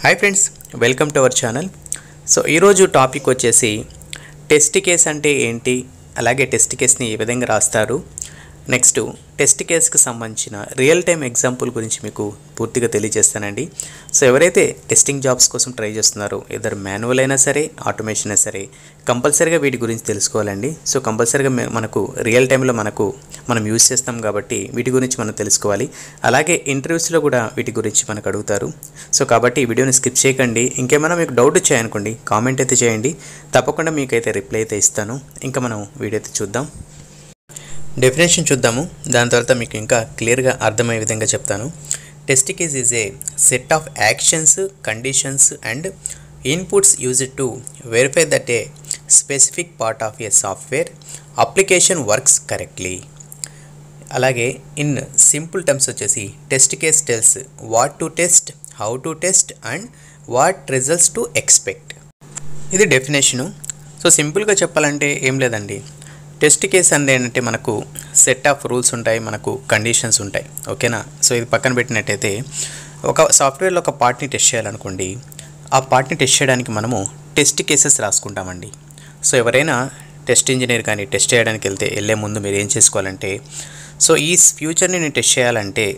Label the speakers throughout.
Speaker 1: Hi friends, welcome to our channel. So ఈరోజు topic వచ్చేసి test case అంటే ఏంటి, అలాగే టెస్ట్ కేస్ని ఏ విధంగా రాస్తారు, నెక్స్ట్ టెస్ట్ కేస్కి సంబంధించిన రియల్ టైం ఎగ్జాంపుల్ గురించి మీకు పూర్తిగా తెలియజేస్తానండి. సో ఎవరైతే టెస్టింగ్ జాబ్స్ కోసం ట్రై చేస్తున్నారో, ఇద్దరు మాన్యువల్ అయినా సరే ఆటోమేషన్ అయినా సరే, కంపల్సరీగా వీటి గురించి తెలుసుకోవాలండి. సో కంపల్సరీగా మనకు రియల్ టైంలో మనం యూజ్ చేస్తాం కాబట్టి వీటి గురించి మనం తెలుసుకోవాలి. అలాగే ఇంటర్వ్యూస్లో కూడా వీటి గురించి మనకు అడుగుతారు. సో కాబట్టి ఈ వీడియోని స్కిప్ చేయకండి. ఇంకేమైనా మీకు డౌట్ వచ్చాయనుకోండి, కామెంట్ అయితే చేయండి, తప్పకుండా మీకైతే రిప్లై అయితే ఇస్తాను. ఇంకా మనం వీడియో అయితే చూద్దాం. డెఫినేషన్ చూద్దాము, దాని తర్వాత మీకు ఇంకా క్లియర్గా అర్థమయ్యే విధంగా చెప్తాను. Test case is a set of actions, conditions and inputs used to verify that A specific part of A software application works correctly. అలాగే ఇన్ సింపుల్ టర్మ్స్ వచ్చేసి test case tells what to test, how to test and what results to expect. ఇది definition. So సింపుల్గా చెప్పాలంటే ఏం లేదండి, test case అంటే ఏంటంటే మనకు సెట్ ఆఫ్ రూల్స్ ఉంటాయి, మనకు కండిషన్స్ ఉంటాయి, ఓకేనా. సో ఇది పక్కన పెట్టినట్టయితే ఒక సాఫ్ట్వేర్లో ఒక పార్ట్ని టెస్ట్ చేయాలనుకోండి, ఆ పార్ట్ని టెస్ట్ చేయడానికి మనము టెస్ట్ కేసెస్ రాసుకుంటామండి. సో ఎవరైనా టెస్ట్ ఇంజనీర్ కానీ టెస్ట్ చేయడానికి వెళ్ళే ముందు మీరు ఏం చేసుకోవాలంటే, సో ఈ ఫ్యూచర్ని నేను టెస్ట్ చేయాలంటే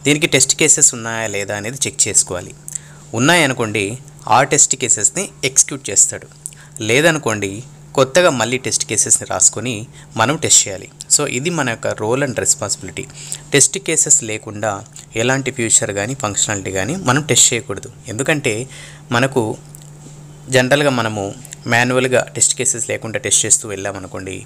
Speaker 1: దీనికి టెస్ట్ కేసెస్ ఉన్నాయా లేదా అనేది చెక్ చేసుకోవాలి. ఉన్నాయనుకోండి ఆ టెస్ట్ కేసెస్ని ఎగ్జిక్యూట్ చేస్తాడు, లేదనుకోండి కొత్తగా మళ్ళీ టెస్ట్ కేసెస్ని రాసుకొని మనం టెస్ట్ చేయాలి. సో ఇది మన యొక్క role and responsibility. Test cases లేకుండా ఎలాంటి ఫ్యూచర్ కానీ ఫంక్షనాలిటీ కానీ మనం టెస్ట్ చేయకూడదు. ఎందుకంటే మనకు జనరల్గా మనము మాన్యువల్గా టెస్ట్ కేసెస్ లేకుండా టెస్ట్ చేస్తూ వెళ్ళామనుకోండి,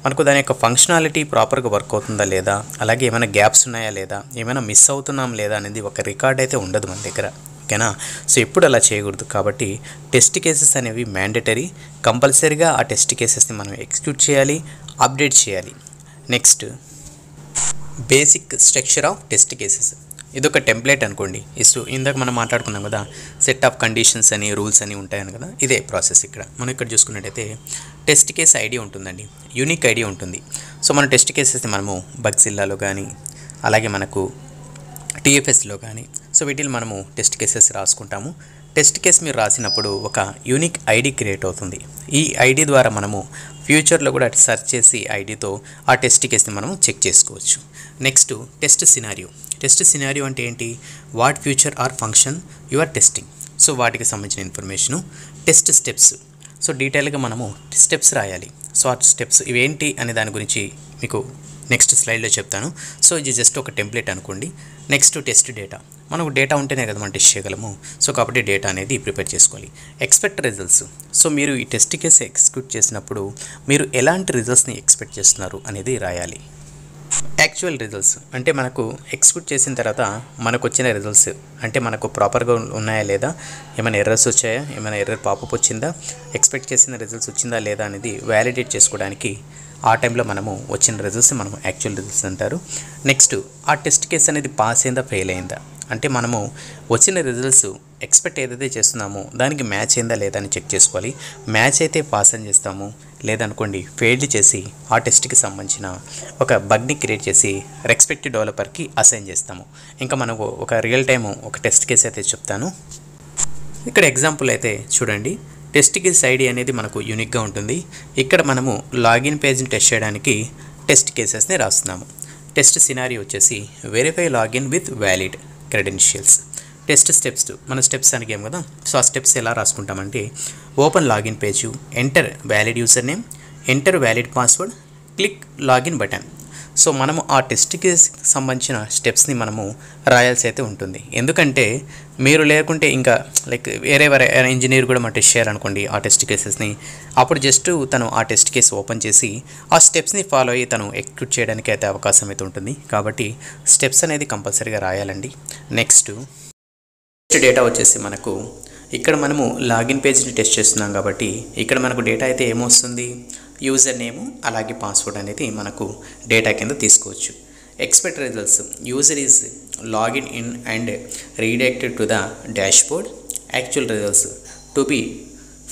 Speaker 1: మనకు దాని యొక్క ఫంక్షనాలిటీ ప్రాపర్గా వర్క్ అవుతుందా లేదా, అలాగే ఏమైనా గ్యాప్స్ ఉన్నాయా లేదా, ఏమైనా మిస్ అవుతున్నాం లేదా అనేది ఒక రికార్డ్ అయితే ఉండదు మన దగ్గర, ఓకేనా. సో ఎప్పుడు అలా చేయకూడదు. కాబట్టి టెస్ట్ కేసెస్ అనేవి మ్యాండేటరీ, కంపల్సరీగా ఆ టెస్ట్ కేసెస్ని మనం ఎగ్జిక్యూట్ చేయాలి, అప్డేట్ చేయాలి. Next basic structure of test cases. ఇది ఒక టెంప్లెట్ అనుకోండి. ఇందాక మనం మాట్లాడుకున్నాం కదా, సెట్ ఆఫ్ కండిషన్స్ అని రూల్స్ అని ఉంటాయని కదా, ఇదే ప్రాసెస్. మనం ఇక్కడ చూసుకున్నట్టయితే టెస్ట్ కేస్ ఐడి ఉంటుందండి, యూనిక్ ఐడి ఉంటుంది. సో మన టెస్ట్ కేసెస్ని మనము బగ్జిల్లాలో కానీ, అలాగే మనకు టీఎఫ్ఎస్లో కానీ, సో వీటిని మనము టెస్ట్ కేసెస్ రాసుకుంటాము. టెస్ట్ కేస్ మీరు రాసినప్పుడు ఒక యూనిక్ ఐడి క్రియేట్ అవుతుంది. ఈ ఐడి ద్వారా మనము ఫ్యూచర్లో కూడా సెర్చ్ చేసి ఐడితో ఆ టెస్ట్ కేస్ని మనము చెక్ చేసుకోవచ్చు. Next test scenario. Test scenario అంటే ఏంటి? What feature or function you are testing. So వాటికి సంబంధించిన ఇన్ఫర్మేషను. Test steps. సో డీటెయిల్గా మనము స్టెప్స్ రాయాలి. సో ఆ స్టెప్స్ ఇవేంటి అనే దాని గురించి మీకు నెక్స్ట్ స్లైడ్లో చెప్తాను. సో ఇది జస్ట్ ఒక టెంప్లెట్ అనుకోండి. Next test data. మనకు డేటా ఉంటేనే కదా మనం టెస్ట్ చేయగలము. సో కాబట్టి డేటా అనేది ప్రిపేర్ చేసుకోవాలి. Expect results. సో మీరు ఈ టెస్ట్ కేసు ఎగ్జిక్యూట్ చేసినప్పుడు మీరు ఎలాంటి రిజల్ట్స్ని ఎక్స్పెక్ట్ చేస్తున్నారు అనేది రాయాలి. యాక్చువల్ రిజల్ట్స్ అంటే మనకు ఎగ్జిక్యూట్ చేసిన తర్వాత మనకు వచ్చిన రిజల్ట్స్ అంటే మనకు ప్రాపర్గా ఉన్నాయా లేదా, ఏమైనా ఎర్రర్స్ వచ్చాయా, ఏమైనా ఎర్రర్ పాపప్ వచ్చిందా, ఎక్స్పెక్ట్ చేసిన రిజల్ట్స్ వచ్చిందా లేదా అనేది వ్యాలిడేట్ చేసుకోవడానికి ఆ టైంలో మనము వచ్చిన రిజల్ట్స్ మనం యాక్చువల్ రిజల్ట్స్ అంటారు. నెక్స్ట్ ఆ టెస్ట్ కేస్ అనేది పాస్ అయిందా ఫెయిల్ అయిందా, అంటే మనము వచ్చిన రిజల్ట్స్ ఎక్స్పెక్ట్ ఏదైతే చేస్తున్నామో దానికి మ్యాచ్ అయిందా లేదా అని చెక్ చేసుకోవాలి. మ్యాచ్ అయితే పాస్ అని చేస్తాము, లేదనుకోండి ఫెయిల్డ్ చేసి ఆ టెస్ట్కి సంబంధించిన ఒక బగ్ని క్రియేట్ చేసి రెస్పెక్టివ్ డెవలపర్కి అసైన్ చేస్తాము. ఇంకా మనకు ఒక రియల్ టైము ఒక టెస్ట్ కేస్ అయితే చెప్తాను. ఇక్కడ ఎగ్జాంపుల్ అయితే చూడండి. టెస్ట్ కేస్ ఐడి అనేది మనకు యూనిక్గా ఉంటుంది. ఇక్కడ మనము లాగిన్ పేజ్ని టెస్ట్ చేయడానికి టెస్ట్ కేసెస్ని రాస్తున్నాము. టెస్ట్ సినారియో వచ్చేసి verify login with valid credentials. Test steps మన స్టెప్స్ అని గేమ్ కదా. సో ఆ స్టెప్స్ ఎలా రాసుకుంటామంటే open login page, enter valid username, enter valid password, click login button. So మనము ఆ టెస్ట్ కేస్కి సంబంధించిన స్టెప్స్ని మనము రాయాల్సి అయితే ఉంటుంది. ఎందుకంటే మీరు లేకుంటే ఇంకా వేరే ఇంజనీర్ కూడా మనం టెస్ట్ చేయాలనుకోండి ఆ టెస్ట్ కేసెస్ని, అప్పుడు జస్ట్ తను ఆ టెస్ట్ కేసు ఓపెన్ చేసి ఆ స్టెప్స్ని ఫాలో అయ్యి తను ఎగ్జిక్యూట్ చేయడానికి అయితే అవకాశం అయితే ఉంటుంది. కాబట్టి స్టెప్స్ అనేది కంపల్సరీగా రాయాలండి. నెక్స్ట్ డేటా వచ్చేసి మనకు ఇక్కడ మనము లాగిన్ పేజ్ని టెస్ట్ చేస్తున్నాం కాబట్టి ఇక్కడ మనకు డేటా అయితే ఏమొస్తుంది, యూజర్ నేము అలాగే పాస్వర్డ్ అనేది మనకు డేటా కింద తీసుకోవచ్చు. Expect results. User is login in and redirected to the dashboard. Actual results to be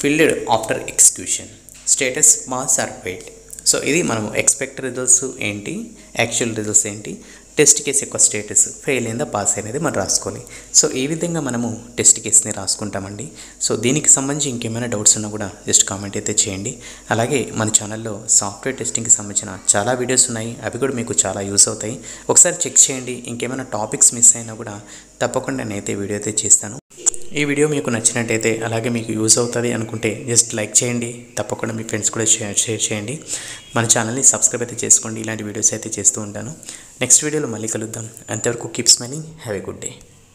Speaker 1: filled after execution. Status pass or failed. So ఇది మనము ఎక్స్పెక్ట్ రిజల్ట్స్ ఏంటి, యాక్చువల్ రిజల్ట్స్ ఏంటి, test case యొక్క status fail అయిందా pass అనేది మనం రాసుకోవాలి. So ఈ విధంగా మనము టెస్ట్ కేస్ని రాసుకుంటామండి. సో దీనికి సంబంధించి ఇంకేమైనా డౌట్స్ ఉన్నా కూడా జస్ట్ కామెంట్ అయితే చేయండి. అలాగే మన ఛానల్లో సాఫ్ట్వేర్ టెస్టింగ్కి సంబంధించిన చాలా వీడియోస్ ఉన్నాయి, అవి కూడా మీకు చాలా యూస్ అవుతాయి. ఒకసారి చెక్ చేయండి. ఇంకేమైనా టాపిక్స్ మిస్ అయినా కూడా తప్పకుండా నేనైతే వీడియో అయితే చేస్తాను. ఈ వీడియో మీకు నచ్చినట్టయితే అలాగే మీకు యూస్ అవుతుంది అనుకుంటే జస్ట్ లైక్ చేయండి. తప్పకుండా మీ ఫ్రెండ్స్ కూడా షేర్ చేయండి. మన ఛానల్ని సబ్స్క్రైబ్ అయితే చేసుకోండి. ఇలాంటి వీడియోస్ అయితే చేస్తూ ఉంటాను. నెక్స్ట్ వీడియోలో మళ్ళీ కలుద్దాం. అంతవరకు keep smiling. Have a good day.